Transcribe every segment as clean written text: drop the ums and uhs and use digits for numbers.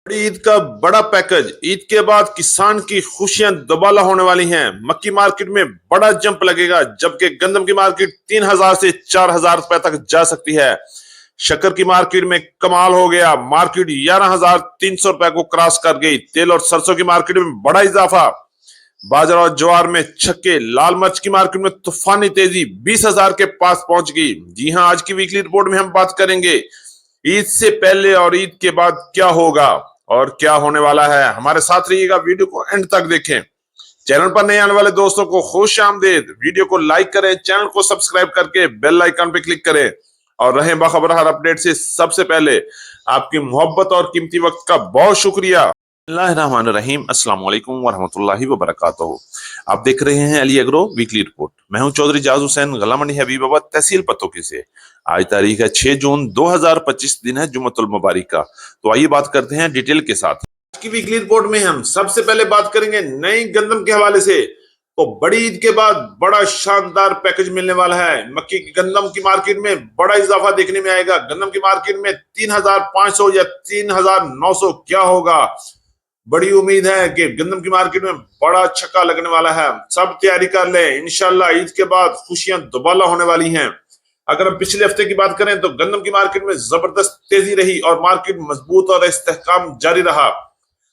बड़ी ईद का बड़ा पैकेज। ईद के बाद किसान की खुशियां दोबारा होने वाली हैं। मक्की मार्केट में बड़ा जंप लगेगा, जबकि गंदम की मार्केट 3,000 से 4,000 रुपए तक जा सकती है। शक्कर की मार्केट में कमाल हो गया, मार्केट 11,300 रुपए को क्रॉस कर गई। तेल और सरसों की मार्केट में बड़ा इजाफा। बाजरा और ज्वार में छक्के। लाल मिर्च की मार्केट में तूफानी तेजी 20,000 के पास पहुंच गई। जी हां, आज की वीकली रिपोर्ट में हम बात करेंगे ईद से पहले और ईद के बाद क्या होगा और क्या होने वाला है। हमारे साथ रहिएगा, वीडियो को एंड तक देखें। चैनल पर नए आने वाले दोस्तों को खुश आमदेद। वीडियो को लाइक करें, चैनल को सब्सक्राइब करके बेल आइकन पे क्लिक करें और रहें बाखबर हर अपडेट से सबसे पहले। आपकी मोहब्बत और कीमती वक्त का बहुत शुक्रिया। बिस्मिल्लाहिर्रहमानिर्रहीम, अस्सलाम वालेकुम वरहमतुल्लाहि वबरकातुहू। आप देख रहे हैं अली एग्रो वीकली रिपोर्ट। मैं हूं चौधरी जाज हुसैन, गला मंडी हबीबाबाद, तहसील पतोकी से। आज तारीख है 6 जून 2025, दिन है जुम्मतुल मुबारक का। तो आइए बात करते हैं डिटेल के साथ। आज की वीकली रिपोर्ट में हम सबसे पहले बात करेंगे नई गंदम के हवाले से। तो बड़ी ईद के बाद बड़ा शानदार पैकेज मिलने वाला है। मक्की की गंदम की मार्केट में बड़ा इजाफा देखने में आएगा। गंदम की मार्केट में 3,500 या 3,900 क्या होगा। बड़ी उम्मीद है कि गंदम की मार्केट में बड़ा छक्का लगने वाला है। सब तैयारी कर लें, इंशाल्लाह ईद के बाद खुशियां दोबारा होने वाली हैं। अगर हम पिछले हफ्ते की बात करें तो गंदम की मार्केट में जबरदस्त तेजी रही और मार्केट मजबूत और इस्तेहकाम जारी रहा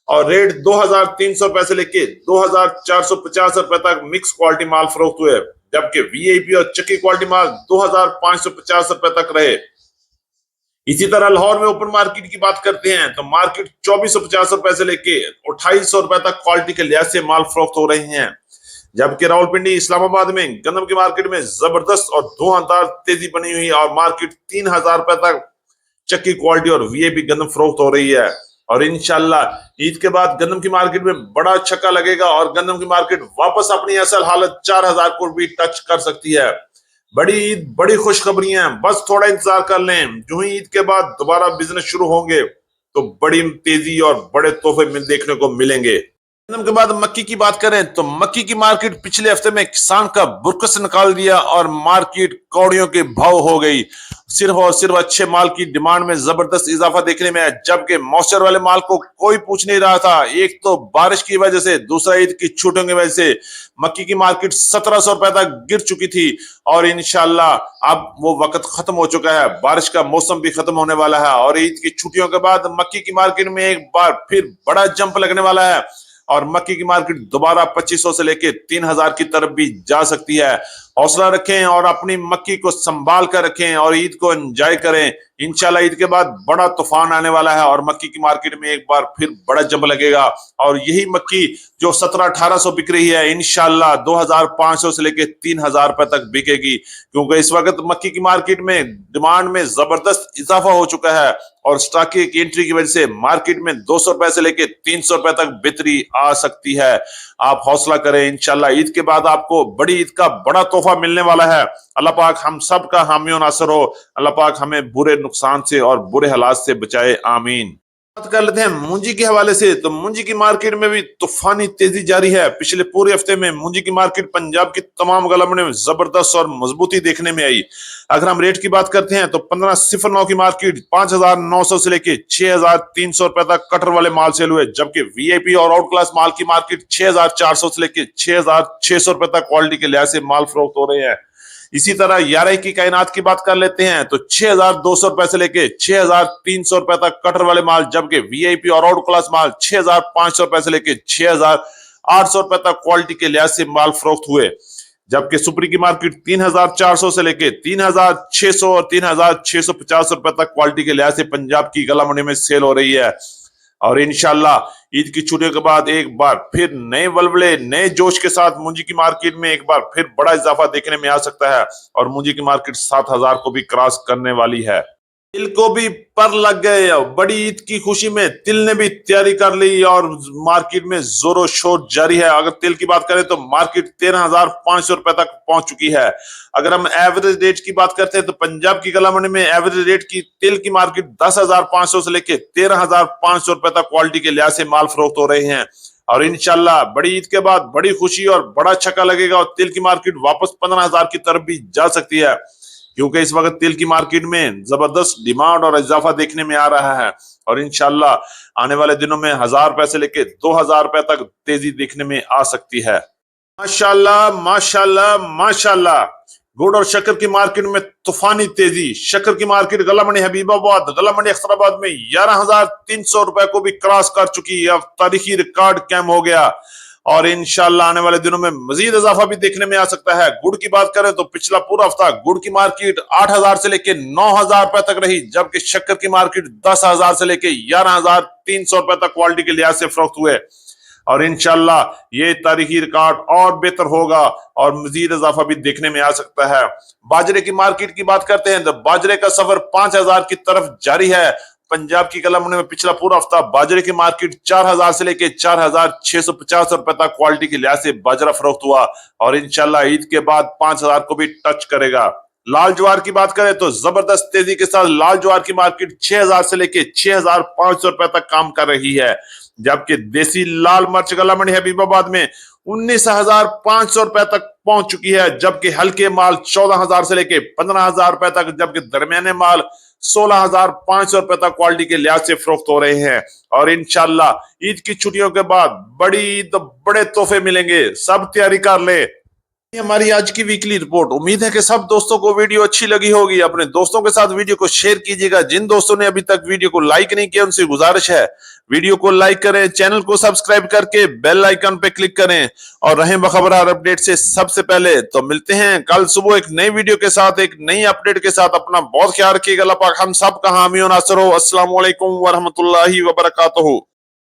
और रेट 2,300 रुपए से लेके 2,450 रुपए तक मिक्स क्वालिटी माल फरोख्त हुए, जबकि वीआईपी और चक्की क्वालिटी माल 2,550 रुपए तक रहे। इसी तरह लाहौर में ओपन मार्केट की बात करते हैं तो मार्केट 2,450 रुपए से लेके 2,800 रुपए तक क्वालिटी के लिहाज से माल फरोख्त हो रहे हैं, जबकि रावलपिंडी इस्लामाबाद में गंदम की मार्केट में जबरदस्त और धुआंधार तेजी बनी हुई और मार्केट 3,000 रुपए तक चक्की क्वालिटी और वीआईपी गंदम फरोख्त हो रही है। और इंशाल्लाह ईद के बाद गंदम की मार्केट में बड़ा छक्का लगेगा और गंदम की मार्केट वापस अपनी असल हालत 4,000 को भी टच कर सकती है। बड़ी ईद, बड़ी खुशखबरियां, बस थोड़ा इंतजार कर लें। जो ही ईद के बाद दोबारा बिजनेस शुरू होंगे तो बड़ी तेजी और बड़े तोहफे देखने को मिलेंगे। गंदम के बाद मक्की की बात करें तो मक्की की मार्केट पिछले हफ्ते में किसान का बुरकस निकाल दिया और मार्केट कौड़ियों के भाव हो गई। सिर्फ और सिर्फ अच्छे माल की डिमांड में जबरदस्त इजाफा देखने में आया, जबकि मॉइस्चर वाले माल को कोई पूछ नहीं रहा था। एक तो बारिश की वजह से, दूसरा ईद की छुट्टियों की वजह से मक्की की मार्केट 1,700 रुपए तक गिर चुकी थी और इंशाल्लाह अब वो वक्त खत्म हो चुका है। बारिश का मौसम भी खत्म होने वाला है और ईद की छुट्टियों के बाद मक्की की मार्केट में एक बार फिर बड़ा जंप लगने वाला है और मक्की की मार्केट दोबारा 2,500 से लेके 3,000 की तरफ भी जा सकती है। हौसला रखें और अपनी मक्की को संभाल कर रखें और ईद को एंजॉय करें। इंशाल्लाह ईद के बाद बड़ा तूफान आने वाला है और मक्की की मार्केट में एक बार फिर बड़ा जंप लगेगा और यही मक्की जो 1700-1800 बिक रही है इंशाल्लाह 2,500 से लेके 3,000 रुपए तक बिकेगी, क्योंकि इस वक्त मक्की की मार्केट में डिमांड में जबरदस्त इजाफा हो चुका है और स्टॉक की एंट्री की वजह से मार्केट में 200 रुपए से लेके 300 रुपए तक बिक्री आ सकती है। आप हौसला करें, इंशाल्लाह ईद के बाद आपको बड़ी ईद का बड़ा तोहफा मिलने वाला है। अल्लाह पाक हम सब का हामी और नासर हो। अल्लाह पाक हमें बुरे नुकसान से और बुरे हालात से बचाए, आमीन। बात कर लेते हैं मूंजी के हवाले से। तो मूंजी की मार्केट में भी तूफानी तेजी जारी है। पिछले पूरे हफ्ते में मूंजी की मार्केट पंजाब की तमाम गला मंडियों में जबरदस्त और मजबूती देखने में आई। अगर हम रेट की बात करते हैं तो 1509 की मार्केट 5,900 से लेके 6,300 रुपए तक कटर वाले माल सेल हुए, जबकि वीआईपी और आउट क्लास माल की मार्केट 6,400 से लेके 6,600 रुपए तक क्वालिटी के लिहाज से माल फरोख्त हो रहे हैं। इसी तरह 11 की कायनात की बात कर लेते हैं तो 6,200 रुपए से लेके 6,300 रुपए तक कटर वाले माल, जबकि वीआईपी और आउट क्लास माल 6,500 रुपए से लेके 6,800 रुपए तक क्वालिटी के लिहाज से माल फरोख्त हुए, जबकि सुपरी की मार्केट 3,400 से लेके 3,600 और 3,650 रुपए तक क्वालिटी के लिहाज से पंजाब की गला मंडी में सेल हो रही है। और इंशाल्लाह ईद की छुट्टियों के बाद एक बार फिर नए वलवले, नए जोश के साथ मूंजी की मार्केट में एक बार फिर बड़ा इजाफा देखने में आ सकता है और मूंजी की मार्केट 7,000 को भी क्रॉस करने वाली है। तिल को भी पर लग गए। बड़ी ईद की खुशी में तिल ने भी तैयारी कर ली और मार्केट में जोरों शोर जारी है। अगर तिल की बात करें तो मार्केट 13,500 रुपए तक पहुंच चुकी है। अगर हम एवरेज रेट की बात करते हैं तो पंजाब की गला मंडी में एवरेज रेट की तिल की मार्केट 10,500 से लेके 13,500 रुपए तक क्वालिटी के लिहाज से माल फरोख्त हो रहे हैं और इंशाल्लाह बड़ी ईद के बाद बड़ी खुशी और बड़ा छक्का लगेगा और तिल की मार्केट वापस 15,000 की तरफ भी जा सकती है। क्योंकि इस वक्त तेल की मार्केट में जबरदस्त डिमांड और इजाफा देखने में आ रहा है और इंशाल्लाह आने वाले दिनों में 1000 रुपए से लेके 2000 रुपए तक तेजी देखने में आ सकती है। माशाल्लाह माशाल्लाह माशाल्लाह। गुड़ और शक्कर की मार्केट में तूफानी तेजी। शक्कर की मार्केट गला मंडी हबीबाबाद, गला मंडी अख्तराबाद में 11,300 रुपए को भी क्रॉस कर चुकी है। अब तारीखी रिकॉर्ड कैम हो गया और इंशाल्लाह आने वाले दिनों में मजीद इजाफा भी देखने में आ सकता है। गुड़ की बात करें तो पिछला पूरा हफ्ता गुड़ की मार्केट 8,000 से लेके 9,000 रुपए तक रही, जबकि शक्कर की मार्केट 10,000 से लेके 11,300 रुपए तक क्वालिटी के लिहाज से फरोख्त हुए और इंशाल्लाह ये तारीखी रिकॉर्ड और बेहतर होगा और मजीद इजाफा भी देखने में आ सकता है। बाजरे की मार्केट की बात करते हैं तो बाजरे का सफर 5,000 की तरफ जारी है। पंजाब की कला मंडी में पिछला पूरा हफ्ता बाजरे की मार्केट 4,000 से लेके 4,650 रुपए तक क्वालिटी के लिहाज से बाजरा फरोख्त हुआ और इंशाल्लाह ईद के बाद 5,000 को भी टच करेगा। लाल ज्वार की बात करें तो जबरदस्त तेजी के साथ लाल ज्वार की मार्केट 6,000 से लेके 6,500 रुपए तक काम कर रही है, जबकि देसी लाल मिर्च गला मंडी हबीबाबाद में 19,500 रुपए तक पहुंच चुकी है, जबकि हल्के माल 14,000 से लेके 15,000 रुपए तक, जबकि दरमियाने माल 16,500 रुपए तक क्वालिटी के लिहाज से फरोख्त हो रहे हैं और इंशाल्लाह ईद की छुट्टियों के बाद बड़ी ईद बड़े तोहफे मिलेंगे। सब तैयारी कर ले। ये हमारी आज की वीकली रिपोर्ट। उम्मीद है कि सब दोस्तों को वीडियो अच्छी लगी होगी। अपने दोस्तों के साथ वीडियो को शेयर कीजिएगा। जिन दोस्तों ने अभी तक वीडियो को लाइक नहीं किया उनसे गुजारिश है वीडियो को लाइक करें, चैनल को सब्सक्राइब करके बेल आइकन पे क्लिक करें और रहें बखबर हर अपडेट से सबसे पहले। तो मिलते हैं कल सुबह एक नई वीडियो के साथ, एक नई अपडेट के साथ। अपना बहुत ख्याल रखिएगा। अल्लाह पाक हम सब का हामी और नासर हो। अस्सलाम वालेकुम व रहमतुल्लाहि व बरकातहू।